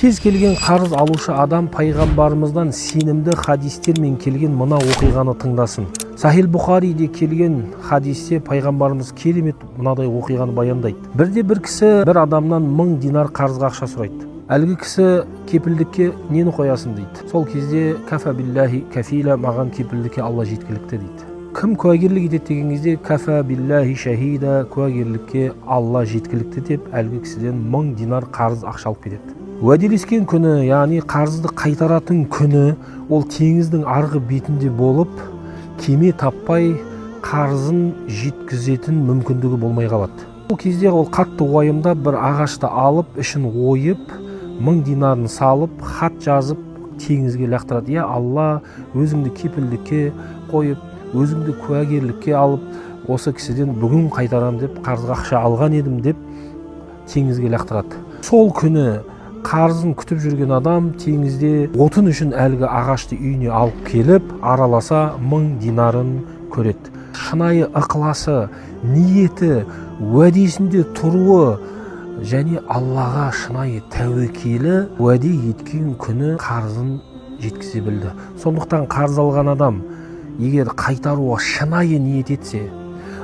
Кез келген қарыз алушы адам пайғамбарымыздан сенімді хадистермен келген мына оқиғаны тыңдасын. Сахил Бұхариде келген хадисте пайғамбарымыз керемет мынадай оқиғаны баяндайды. Бірде бір кісі бір адамнан 1000 динар қарызға ақша сұрайды. Әлгі кісі кепілдікке нені қоясын дейді. Сол кезде кафа биллахи кафила, маған кепілдікке Алла жеткілікті дейді. Кім куәгерлік етеді деген кезде кафа биллахи шахида, куәгерлікке Алла жеткілікті деп әлгі кісіден 1000 динар қарыз ақша алып кетеді. Уәделескен күні, яғни қарызды қайтаратын күні ол теңіздің арғы бетінде болып, кеме таппай қарызын жеткізетін мүмкіндігі болмай қалады. Бұл кезде ол қатты уайымдап бір ағашты алып, ішін ойып, 1000 динарын салып, хат жазып теңізге лақтырады. Я Алла, өзіңді кепілдікке қойып, өзіңді куәгерлікке алып, осы кісіден бүгін қайтарам деп қарызға ақша алған едім деп теңізге лақтырады. Сол күні қарызын күтіп жүрген адам теңізде отын үшін әлгі ағашты үйіне алып келіп, араласа 1000 динарын көреді. Шынайы ықыласы, ниеті, уәдесінде тұруы және Аллаға шынайы тәуекелі уәде еткен күні қарызын жеткізе білді. Сондықтан қарыз алған адам егер қайтаруға шынайы ниет етсе,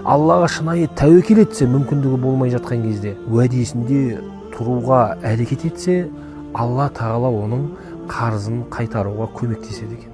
Аллаға шынайы тәуекел етсе, мүмкіндігі болмай жатқан кезде уәдесінде тұруға әрекет етсе, Алла Тағала оның қарызын қайтаруға көмектеседі екен.